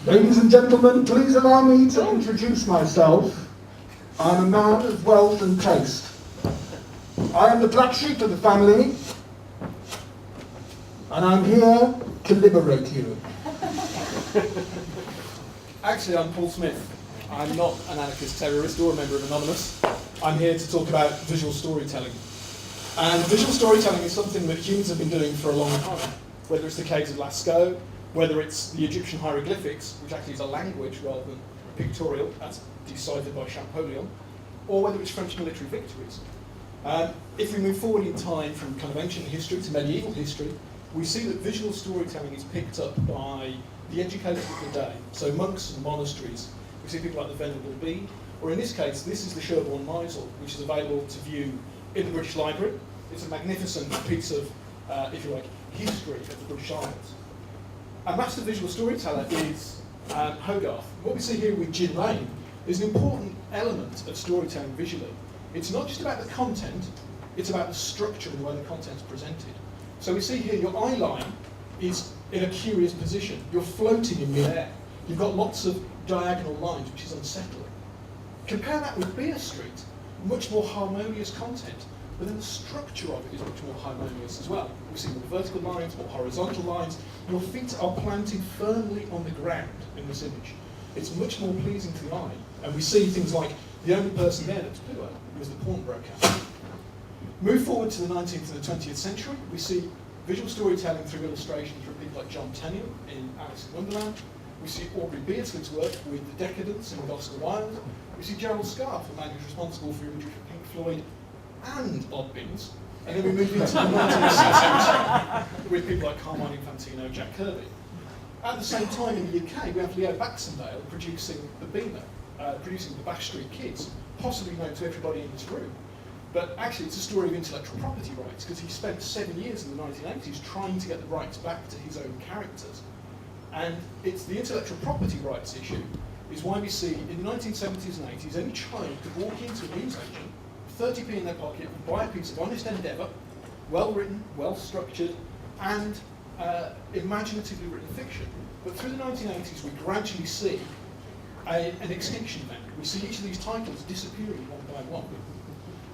Ladies and gentlemen, please allow me to introduce myself. I'm a man of wealth and taste. I am the black sheep of the family, and I'm here to liberate you. Actually, I'm Paul Smith. I'm not an anarchist terrorist or a member of Anonymous. I'm here to talk about visual storytelling. And visual storytelling is something that humans have been doing for a long time, whether it's the caves of Lascaux, whether it's the Egyptian hieroglyphics, which actually is a language rather than pictorial, as decided by Champollion, or whether it's French military victories. If we move forward in time from kind of ancient history to medieval history, we see that visual storytelling is picked up by the educated of the day, so monks and monasteries. We see people like the Venerable Bede, or in this case, this is the Sherborne Misal, which is available to view in the British Library. It's a magnificent piece of, if you like, history of the British Isles. A master visual storyteller is Hogarth. What we see here with Gin Lane is an important element of storytelling visually. It's not just about the content, it's about the structure and the way the content is presented. So we see here your eye line is in a curious position. You're floating in mid-air. You've got lots of diagonal lines, which is unsettling. Compare that with Beer Street, much more harmonious content, but then the structure of it is much more harmonious as well. We see more vertical lines, more horizontal lines. Your feet are planted firmly on the ground in this image. It's much more pleasing to the eye. And we see things like the only person there that's pure was the pawnbroker. Move forward to the 19th and the 20th century, we see visual storytelling through illustration through people like John Tenniel in Alice in Wonderland. We see Aubrey Beardsley's work with The Decadence in Oscar Wilde. We see Gerald Scarfe, the man who's responsible for imagery for Pink Floyd and Oddbins. And then we move into the 1960s with people like Carmine Infantino, Jack Kirby. At the same time in the UK, we have Leo Baxendale producing The Beamer, producing The Bash Street Kids, possibly known to everybody in this room. But actually it's a story of intellectual property rights, because he spent 7 years in the 1980s trying to get the rights back to his own characters. And it's the intellectual property rights issue is why we see in the 1970s and 80s any child could walk into a newsagent, 30p in their pocket, and buy a piece of honest endeavour, well written, well structured, and imaginatively written fiction. But through the 1980s we gradually see an extinction event. We see each of these titles disappearing one by one.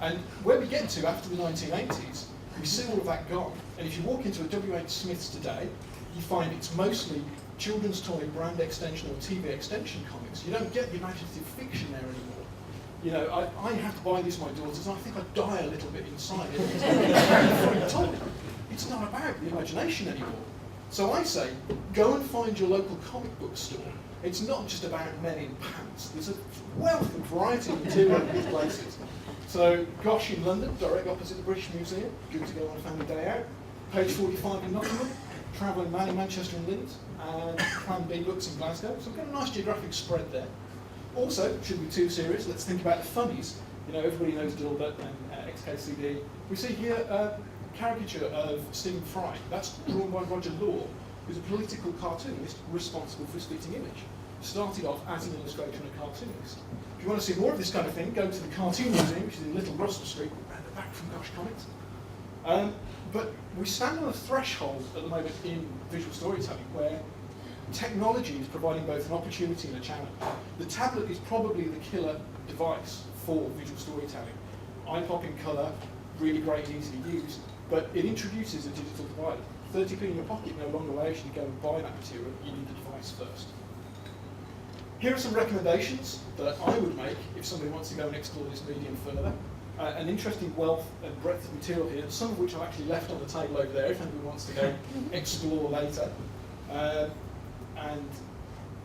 And where we get to after the 1980s, we see all of that gone. And if you walk into a W.H. Smith's today, you find it's mostly children's toy brand extension or TV extension comics. You don't get the imaginative fiction there anymore. You know, I have to buy this for my daughters, and I think I die a little bit inside. It's not about the imagination anymore. So I say, go and find your local comic book store. It's not just about men in pants. There's a wealth of variety of material in these places. So Gosh in London, direct opposite the British Museum, good to go on a family day out. Page 45 in Nottingham, Travelling Man in Manchester and Leeds, and Plan B Books in Glasgow. So we've got a nice geographic spread there. Also, shouldn't be too serious, let's think about the funnies. You know, everybody knows Dilbert and XKCD. We see here a caricature of Stephen Fry. That's drawn by Roger Law, who's a political cartoonist responsible for his fleeting image. Started off as an illustrator and a cartoonist. If you want to see more of this kind of thing, go to the Cartoon Museum, which is in Little Russell Street, round the back from Gosh Comics. But we stand on a threshold at the moment in visual storytelling where technology is providing both an opportunity and a challenge. The tablet is probably the killer device for visual storytelling. Eye-popping colour, really great and easy to use, but it introduces a digital divide. 30p in your pocket no longer allows you to go and buy that material, you need the device first. Here are some recommendations that I would make if somebody wants to go and explore this medium further. An interesting wealth and breadth of material here, some of which I've actually left on the table over there if anybody wants to go explore later. And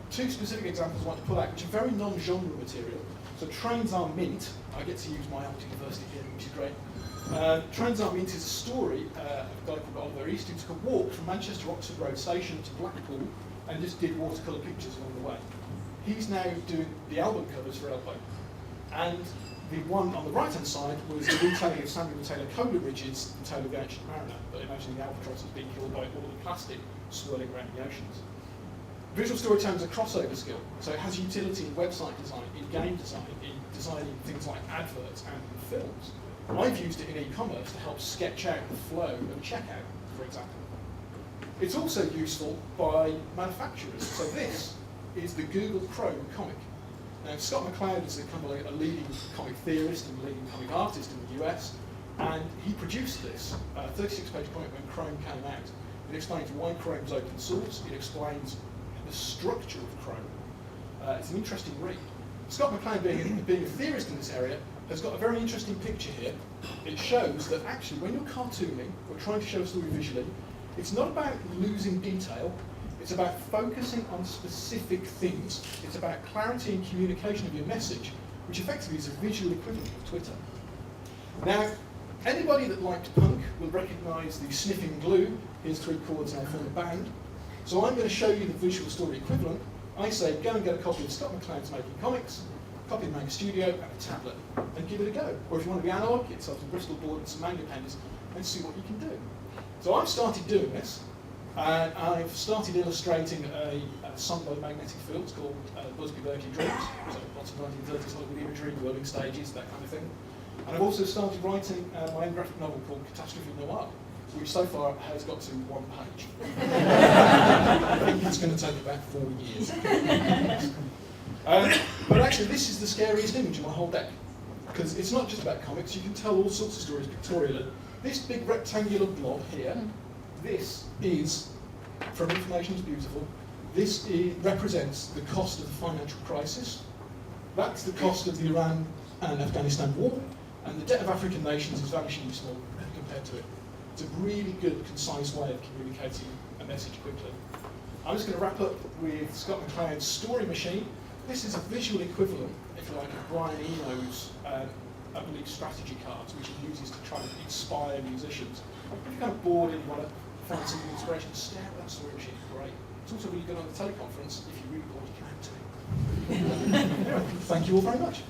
two specific examples I want to pull out, which are very non-genre material. So Trains Are Mint, I get to use my old university here, which is great. Trains Are Mint is a story of a guy called Oliver East who took a walk from Manchester Oxford Road Station to Blackpool and just did watercolour pictures along the way. He's now doing the album covers for Elbow. And the one on the right-hand side was the retelling of Samuel Taylor Coleridge's The Tale of the Ancient Mariner, but imagine the albatross is being killed by all the plastic swirling around the oceans. Visual storytelling is a crossover skill, so it has utility in website design, in game design, in designing things like adverts and films. I've used it in e-commerce to help sketch out the flow of checkout, for example. It's also useful by manufacturers. So this is the Google Chrome comic. Now, Scott McCloud is a kind of like a leading comic theorist and leading comic artist in the US, and he produced this 36-page comic when Chrome came out. It explains why Chrome is open source. It explains the structure of Chrome. It's an interesting read. Scott McCloud, being a theorist in this area, has got a very interesting picture here. It shows that actually when you're cartooning or trying to show a story visually, it's not about losing detail, it's about focusing on specific things. It's about clarity and communication of your message, which effectively is a visual equivalent of Twitter. Now, anybody that liked punk will recognise the sniffing glue. Here's 3 chords and I form a band. So I'm going to show you the visual story equivalent. I say, go and get a copy of Scott McCloud's Making Comics, a copy of Manga Studio, and a tablet, and give it a go. Or if you want to be analog, get yourself a Bristol board and some manga pens, and see what you can do. So I've started doing this, and I've started illustrating a song by the Magnetic Fields called Busby Berkeley Dreams, so lots of 1930s Hollywood imagery, whirling stages, that kind of thing. And I've also started writing my own graphic novel called Catastrophe Noir, which so far has got to 1 page. I think it's going to take about 4 years. But actually, this is the scariest image of my whole deck, because it's not just about comics. You can tell all sorts of stories pictorially. This big rectangular blob here, this is, from Information is Beautiful, this represents the cost of the financial crisis. That's the cost of the Iran and Afghanistan war, and the debt of African nations is vanishingly small compared to it. It's a really good, concise way of communicating a message quickly. I'm just going to wrap up with Scott McCloud's Story Machine. This is a visual equivalent, if you like, of Brian Eno's, I believe, strategy cards, which he uses to try and inspire musicians. If you're kind of bored and you want to find some inspiration, stare at that Story Machine. Great. It's also really good on the teleconference if you really want to get out to it. Anyway, thank you all very much.